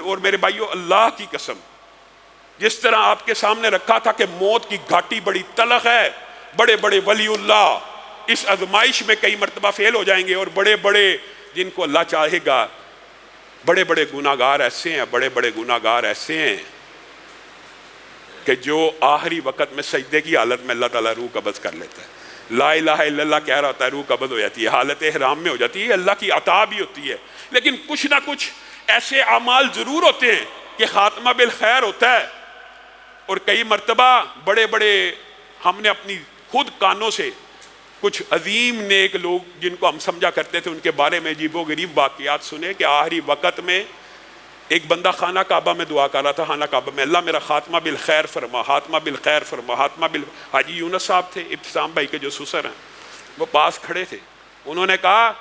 اور میرے بھائیو اللہ کی قسم، جس طرح آپ کے سامنے رکھا تھا کہ موت کی گھاٹی بڑی تلخ ہے، بڑے بڑے ولی اللہ اس آزمائش میں کئی مرتبہ فیل ہو جائیں گے، اور بڑے بڑے جن کو اللہ چاہے گا، بڑے بڑے گناہگار ایسے ہیں، بڑے بڑے گناہگار ایسے ہیں کہ جو آخری وقت میں سجدے کی حالت میں اللہ تعالیٰ روح قبض کر لیتا ہے، لا الہ الا اللہ کہہ رہا ہوتا ہے، روح قبض ہو جاتی ہے، حالت احرام میں ہو جاتی ہے، اللہ کی عطا بھی ہوتی ہے۔ لیکن کچھ نہ کچھ ایسے اعمال ضرور ہوتے ہیں کہ خاتمہ بالخیر ہوتا ہے، اور کئی مرتبہ بڑے بڑے ہم نے اپنی خود کانوں سے کچھ عظیم نیک لوگ جن کو ہم سمجھا کرتے تھے ان کے بارے میں عجیب و غریب واقعات سنے کہ آخری وقت میں ایک بندہ خانہ کعبہ میں دعا کر رہا تھا، خانہ کعبہ میں، اللہ میرا خاتمہ بالخیر فرما، خاتمہ بالخیر فرما، خاتمہ حاجی یونس صاحب تھے ابتسام بھائی کے جو سسر ہیں، وہ پاس کھڑے تھے، انہوں نے کہا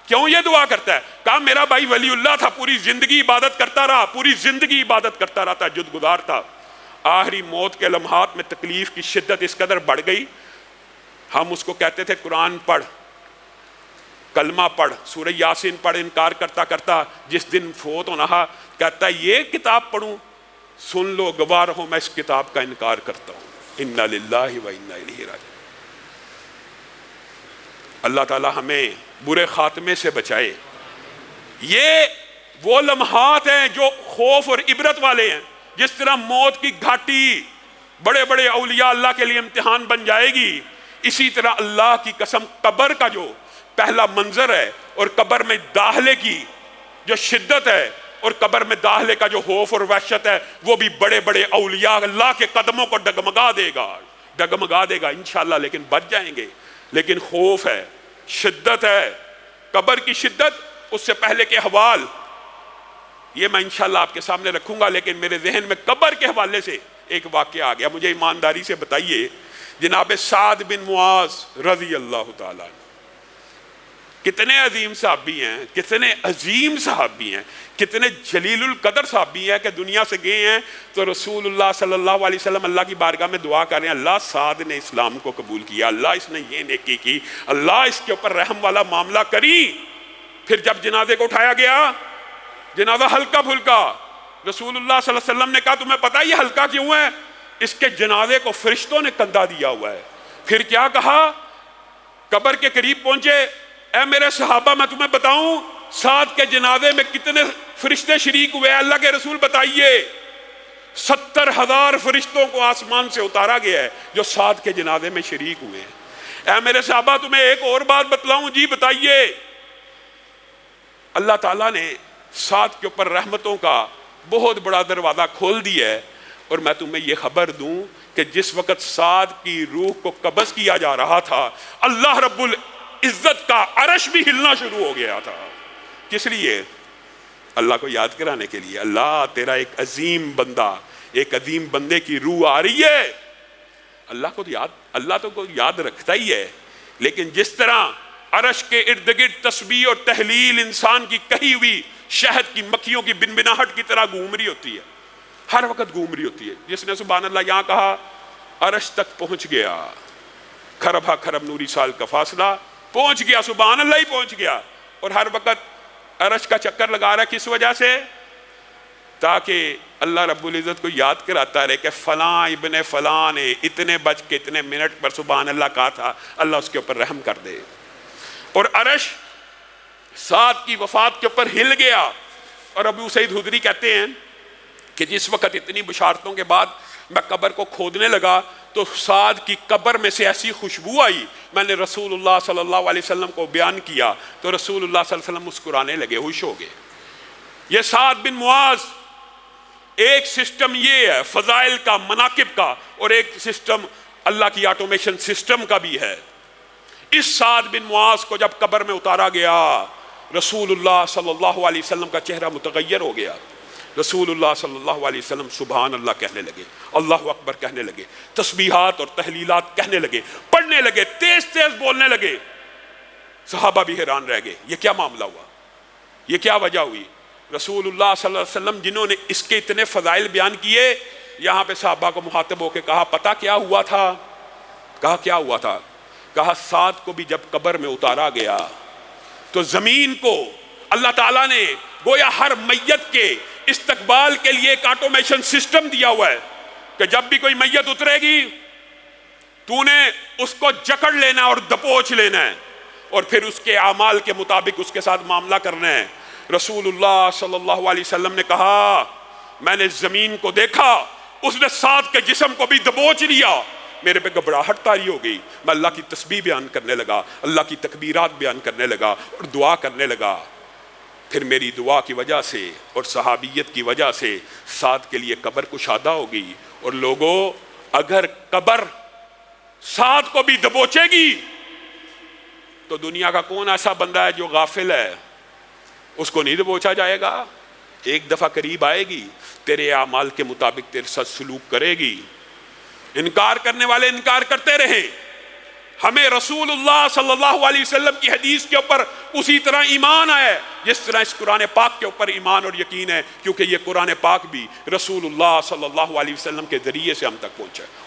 کیوں یہ دعا کرتا ہے؟ کہا میرا بھائی ولی اللہ تھا، پوری زندگی عبادت کرتا رہا، پوری زندگی عبادت کرتا رہا، تہجد گزار تھا، آخری موت کے لمحات میں تکلیف کی شدت اس قدر بڑھ گئی، ہم اس کو کہتے تھے قرآن پڑھ، کلمہ پڑھ، سورہ یاسین پڑھ، انکار کرتا کرتا جس دن فوت ہونا تھا کہتا ہے یہ کتاب پڑھوں، سن لو گواہ رہو میں اس کتاب کا انکار کرتا ہوں، انا للہ و انا الیہ راجعون۔ اللہ تعالی ہمیں برے خاتمے سے بچائے۔ یہ وہ لمحات ہیں جو خوف اور عبرت والے ہیں، جس طرح موت کی گھاٹی بڑے بڑے اولیاء اللہ کے لیے امتحان بن جائے گی، اسی طرح اللہ کی قسم قبر کا جو پہلا منظر ہے اور قبر میں داخلے کی جو شدت ہے اور قبر میں داخلے کا جو خوف اور وحشت ہے، وہ بھی بڑے بڑے اولیاء اللہ کے قدموں کو ڈگمگا دے گا انشاءاللہ، لیکن بچ جائیں گے۔ لیکن خوف ہے، شدت ہے، قبر کی شدت، اس سے پہلے کے احوال یہ میں انشاءاللہ آپ کے سامنے رکھوں گا، لیکن میرے ذہن میں قبر کے حوالے سے ایک واقعہ آ گیا۔ مجھے ایمانداری سے بتائیے، جناب سعد بن معاذ رضی اللہ تعالیٰ عنہ کتنے عظیم صحابی ہیں، کتنے عظیم صحابی ہیں، کتنے جلیل القدر صحابی ہیں کہ دنیا سے گئے ہیں تو رسول اللہ صلی اللہ علیہ وسلم اللہ کی بارگاہ میں دعا کر رہے ہیں، اللہ سعد نے اسلام کو قبول کیا، اللہ اس نے یہ نیکی کی، اللہ اس کے اوپر رحم والا معاملہ کری۔ پھر جب جنازے کو اٹھایا گیا، جنازہ ہلکا پھلکا، رسول اللہ صلی اللہ علیہ وسلم نے کہا تمہیں پتہ یہ ہلکا کیوں ہے؟ اس کے جنازے کو فرشتوں نے کندھا دیا ہوا ہے۔ پھر کیا کہا؟ قبر کے قریب پہنچے، اے میرے صحابہ میں تمہیں بتاؤں سعد کے جنازے میں کتنے فرشتے شریک ہوئے؟ اللہ کے رسول بتائیے۔ 70,000 فرشتوں کو آسمان سے اتارا گیا ہے جو سعد کے جنازے میں شریک ہوئے ہیں۔ اے میرے صحابہ تمہیں ایک اور بات بتلاؤں؟ جی بتائیے۔ اللہ تعالیٰ نے سعد کے اوپر رحمتوں کا بہت بڑا دروازہ کھول دیا ہے، اور میں تمہیں یہ خبر دوں کہ جس وقت سعد کی روح کو قبض کیا جا رہا تھا، اللہ رب العزت کا عرش بھی ہلنا شروع ہو گیا تھا۔ کس لیے؟ اللہ کو یاد کرانے کے لیے۔ اللہ تیرا ایک عظیم بندہ، ایک عظیم بندے کی روح آ رہی ہے۔ اللہ تو کو یاد رکھتا ہی ہے، لیکن جس طرح عرش کے ارد گرد تسبیح اور تحلیل انسان کی کہی ہوئی شہد کی مکھیوں کی بنبناہٹ کی طرح گھوم رہی ہوتی ہے، ہر وقت گھوم رہی ہوتی ہے۔ جس نے سبحان اللہ یہاں کہا عرش تک پہنچ گیا، کھرب ہا کھرب نوری سال کا فاصلہ پہنچ گیا، سبحان اللہ ہی پہنچ گیا، اور ہر وقت عرش کا چکر لگا رہا ہے۔ کس وجہ سے؟ تاکہ اللہ رب العزت کو یاد کراتا رہے کہ فلاں ابن فلاں نے اتنے بج کے اتنے منٹ پر سبحان اللہ کہا تھا، اللہ اس کے اوپر رحم کر دے۔ اور عرش سعد کی وفات کے اوپر ہل گیا، اور ابو سعید خدری کہتے ہیں کہ جس وقت اتنی بشارتوں کے بعد میں قبر کو کھودنے لگا تو سعد کی قبر میں سے ایسی خوشبو آئی، میں نے رسول اللہ صلی اللہ علیہ وسلم کو بیان کیا تو رسول اللہ صلی اللہ علیہ وسلم مسکرانے لگے، خوش ہو گئے۔ یہ سعد بن معاذ، ایک سسٹم یہ ہے فضائل کا، مناقب کا، اور ایک سسٹم اللہ کی آٹومیشن سسٹم کا بھی ہے۔ اس سعد بن معاذ کو جب قبر میں اتارا گیا، رسول اللہ صلی اللہ علیہ وسلم کا چہرہ متغیر ہو گیا۔ رسول اللہ صلی اللہ علیہ وسلم سبحان اللہ کہنے لگے، اللہ اکبر کہنے لگے، تسبیحات اور تحلیلات کہنے لگے، پڑھنے لگے، تیز تیز بولنے لگے۔ صحابہ بھی حیران رہ گئے، یہ کیا معاملہ ہوا، یہ کیا وجہ ہوئی؟ رسول اللہ صلی اللہ علیہ وسلم جنہوں نے اس کے اتنے فضائل بیان کیے، یہاں پہ صحابہ کو مخاطب ہو کے کہا پتہ کیا ہوا تھا؟ کہا کیا ہوا تھا؟ کہا سعد کو بھی جب قبر میں اتارا گیا تو زمین کو اللہ تعالیٰ نے گویا ہر میت کے استقبال کے لیے ایک آٹومیشن سسٹم دیا ہوا ہے کہ جب بھی کوئی میت اترے گی تو نے اس کو جکڑ لینا اور دبوچ لینا ہے اور پھر اس کے اعمال کے مطابق اس کے ساتھ معاملہ کرنا ہے۔ رسول اللہ صلی اللہ علیہ وسلم نے کہا میں نے زمین کو دیکھا، اس نے ساتھ کے جسم کو بھی دبوچ لیا، میرے پہ گھبراہٹ طاری ہو گئی، میں اللہ کی تسبیح بیان کرنے لگا، اللہ کی تکبیرات بیان کرنے لگا اور دعا کرنے لگا۔ پھر میری دعا کی وجہ سے اور صحابیت کی وجہ سے سعد کے لیے قبر کشادہ ہو گئی۔ اور لوگوں، اگر قبر سعد کو بھی دبوچے گی تو دنیا کا کون ایسا بندہ ہے جو غافل ہے؟ اس کو نہیں دبوچا جائے گا۔ ایک دفعہ قریب آئے گی، تیرے اعمال کے مطابق تیرے ساتھ سلوک کرے گی۔ انکار کرنے والے انکار کرتے رہیں، ہمیں رسول اللہ صلی اللہ علیہ وسلم کی حدیث کے اوپر اسی طرح ایمان ہے جس طرح اس قرآن پاک کے اوپر ایمان اور یقین ہے، کیونکہ یہ قرآن پاک بھی رسول اللہ صلی اللہ علیہ وسلم کے ذریعے سے ہم تک پہنچا ہے۔